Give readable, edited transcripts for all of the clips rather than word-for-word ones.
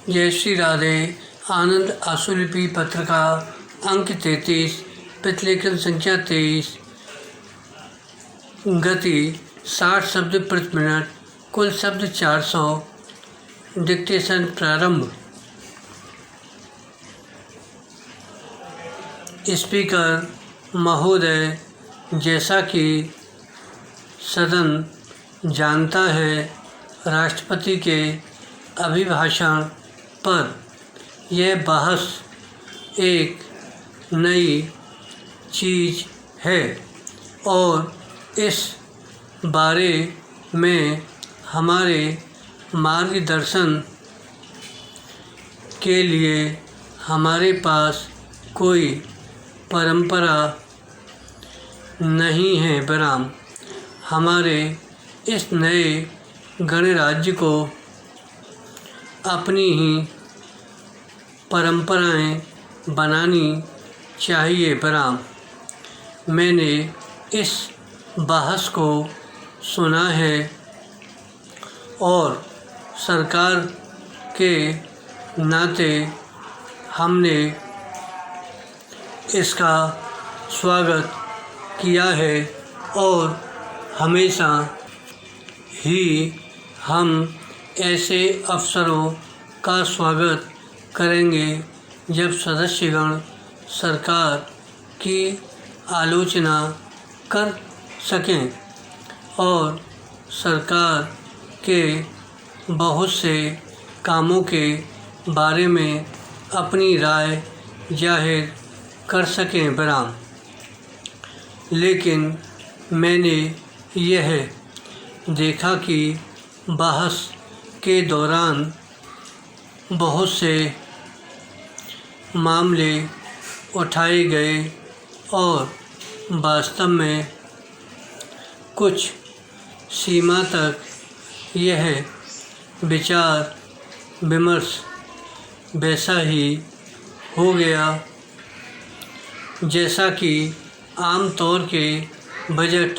जय श्री राधे। आनंद आशुलिपि पत्रिका अंक 33, प्रतिलेखन संख्या 23, गति 60 शब्द प्रति मिनट, कुल शब्द 400। डिक्टेशन प्रारंभ। स्पीकर महोदय, जैसा कि सदन जानता है, राष्ट्रपति के अभिभाषण पर यह बहस एक नई चीज़ है और इस बारे में हमारे मार्गदर्शन के लिए हमारे पास कोई परंपरा नहीं है, बराम हमारे इस नए गणराज्य को अपनी ही परंपराएं बनानी चाहिए, बराम मैंने इस बहस को सुना है और सरकार के नाते हमने इसका स्वागत किया है और हमेशा ही हम ऐसे अवसरों का स्वागत करेंगे जब सदस्यगण सरकार की आलोचना कर सकें और सरकार के बहुत से कामों के बारे में अपनी राय जाहिर कर सकें, बराम लेकिन मैंने यह देखा कि बहस के दौरान बहुत से मामले उठाए गए और वास्तव में कुछ सीमा तक यह विचार विमर्श वैसा ही हो गया जैसा कि आम तौर के बजट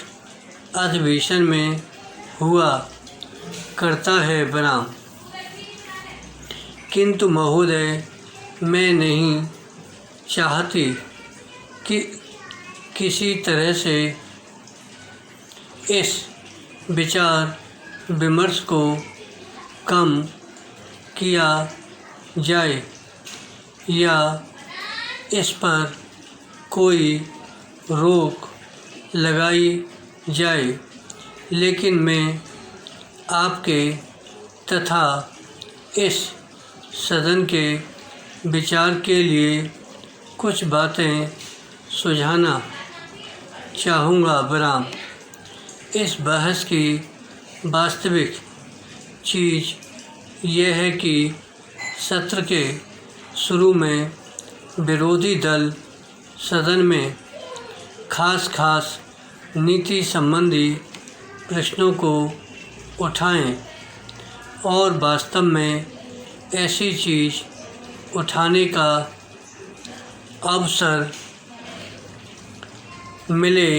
अधिवेशन में हुआ करता है, बराम किंतु महोदय, मैं नहीं चाहती कि किसी तरह से इस विचार विमर्श को कम किया जाए या इस पर कोई रोक लगाई जाए, लेकिन मैं आपके तथा इस सदन के विचार के लिए कुछ बातें सुझाना चाहूँगा, बराम इस बहस की वास्तविक चीज़ यह है कि सत्र के शुरू में विरोधी दल सदन में खास नीति संबंधी प्रश्नों को उठाएं और वास्तव में ऐसी चीज़ उठाने का अवसर मिले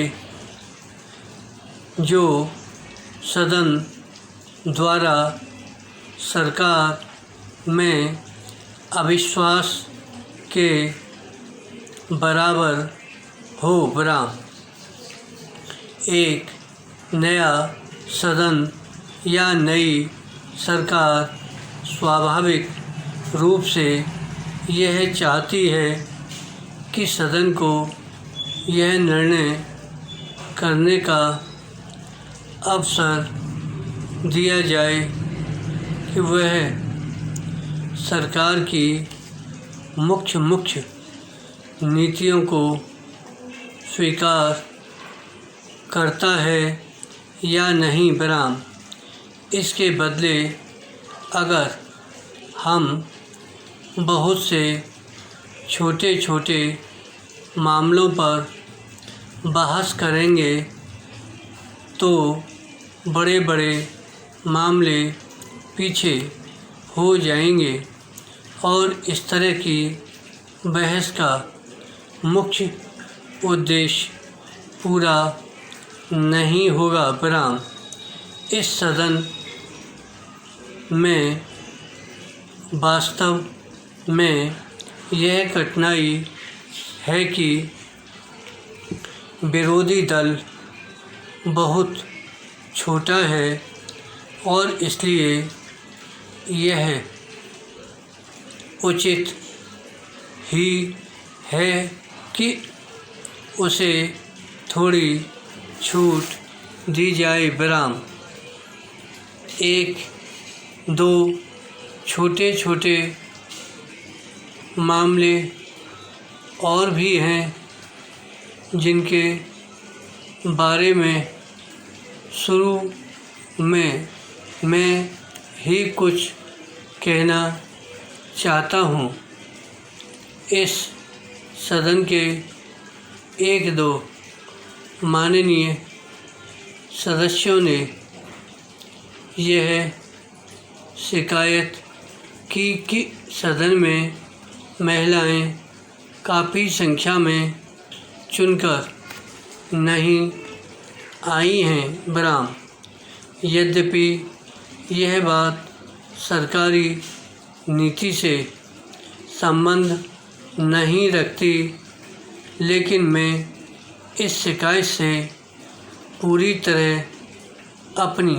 जो सदन द्वारा सरकार में अविश्वास के बराबर हो, बराम एक नया सदन या नई सरकार स्वाभाविक रूप से यह चाहती है कि सदन को यह निर्णय करने का अवसर दिया जाए कि वह सरकार की मुख्य नीतियों को स्वीकार करता है या नहीं, बराम इसके बदले अगर हम बहुत से छोटे मामलों पर बहस करेंगे तो बड़े मामले पीछे हो जाएंगे और इस तरह की बहस का मुख्य उद्देश्य पूरा नहीं होगा, बराम इस सदन में वास्तव में यह कठिनाई है कि विरोधी दल बहुत छोटा है और इसलिए यह उचित ही है कि उसे थोड़ी छूट दी जाए। विराम। एक दो छोटे छोटे मामले और भी हैं जिनके बारे में शुरू में मैं ही कुछ कहना चाहता हूँ। इस सदन के एक दो माननीय सदस्यों ने यह शिकायत की कि सदन में महिलाएं काफ़ी संख्या में चुनकर नहीं आई हैं। विराम। यद्यपि यह बात सरकारी नीति से संबंध नहीं रखती, लेकिन मैं इस शिकायत से पूरी तरह अपनी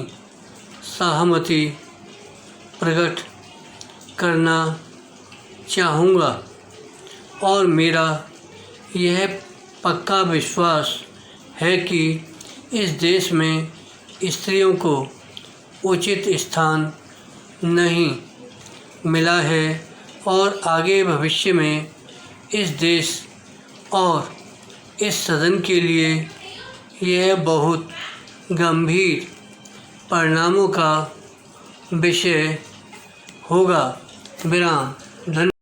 सहमति प्रकट करना चाहूँगा और मेरा यह पक्का विश्वास है कि इस देश में स्त्रियों को उचित स्थान नहीं मिला है और आगे भविष्य में इस देश और इस सदन के लिए यह बहुत गंभीर परिणामों का विषय होगा। विराम। धन्यवाद।